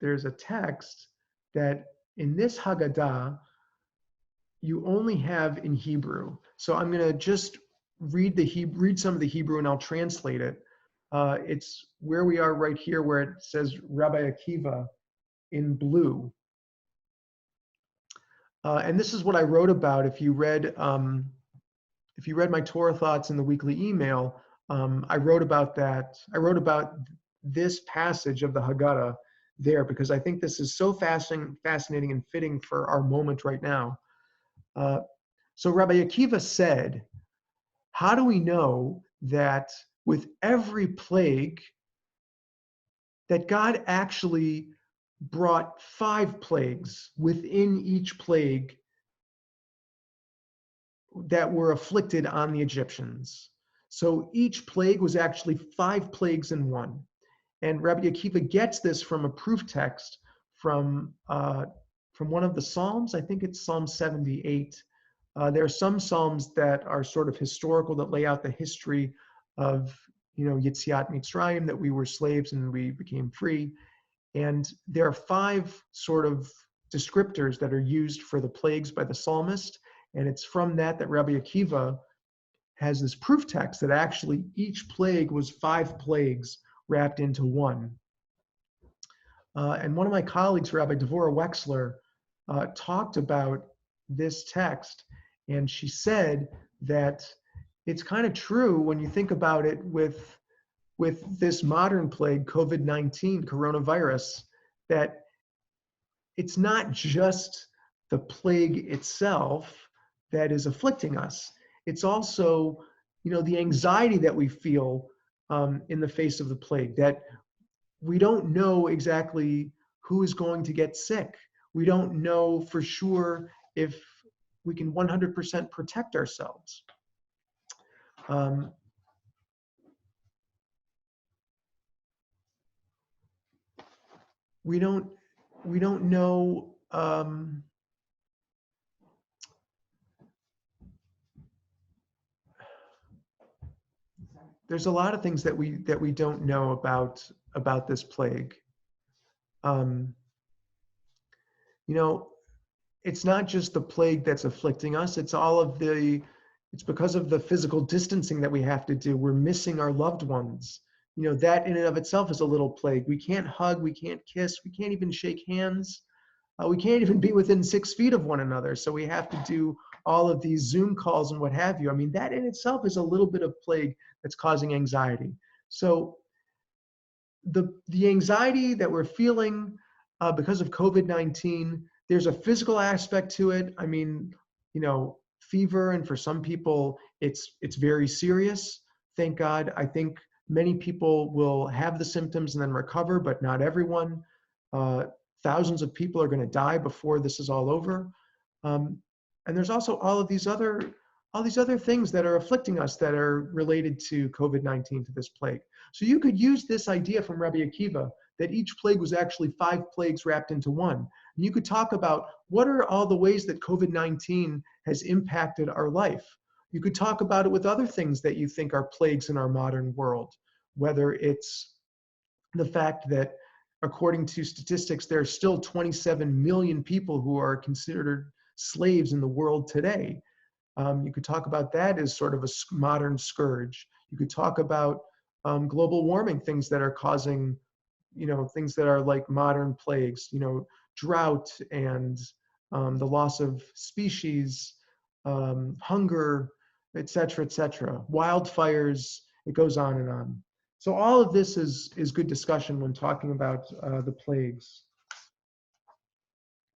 there's a text that in this Haggadah, you only have in Hebrew. So I'm going to just read some of the Hebrew and I'll translate it. It's where we are right here where it says Rabbi Akiva in blue. And this is what I wrote about. If you read my Torah thoughts in the weekly email, I wrote about that. I wrote about this passage of the Haggadah there because I think this is so fascinating and fitting for our moment right now. So Rabbi Akiva said, how do we know that with every plague that God actually brought 5 plagues within each plague that were afflicted on the Egyptians? So each plague was actually 5 plagues in one. And Rabbi Akiva gets this from a proof text from one of the Psalms. I think it's Psalm 78. There are some Psalms that are sort of historical that lay out the history of, Yetziat Mitzrayim, that we were slaves and we became free. And there are 5 sort of descriptors that are used for the plagues by the psalmist. And it's from that Rabbi Akiva has this proof text that actually each plague was 5 plagues wrapped into one. And one of my colleagues, Rabbi Devorah Wexler, talked about this text, and she said that it's kind of true when you think about it with this modern plague, COVID-19, coronavirus, that it's not just the plague itself that is afflicting us. It's also, the anxiety that we feel in the face of the plague, that we don't know exactly who is going to get sick. We don't know for sure if we can 100% protect ourselves. We don't know. There's a lot of things that we don't know about this plague. It's not just the plague that's afflicting us. It's because of the physical distancing that we have to do. We're missing our loved ones. That in and of itself is a little plague. We can't hug, we can't kiss, we can't even shake hands. We can't even be within 6 feet of one another. So we have to do all of these Zoom calls and what have you. I mean, that in itself is a little bit of plague that's causing anxiety. So the anxiety that we're feeling because of COVID-19, there's a physical aspect to it. I mean, fever, and for some people, it's very serious. Thank God. I think many people will have the symptoms and then recover, but not everyone. Thousands of people are going to die before this is all over. And there's also all these other things that are afflicting us that are related to COVID-19, to this plague. So you could use this idea from Rabbi Akiva that each plague was actually 5 plagues wrapped into one. And you could talk about what are all the ways that COVID-19 has impacted our life. You could talk about it with other things that you think are plagues in our modern world, whether it's the fact that according to statistics, there are still 27 million people who are considered slaves in the world today. You could talk about that as sort of a modern scourge. You could talk about global warming, things that are causing, things that are like modern plagues, drought and the loss of species, hunger, et cetera, wildfires, it goes on and on. So all of this is good discussion when talking about the plagues.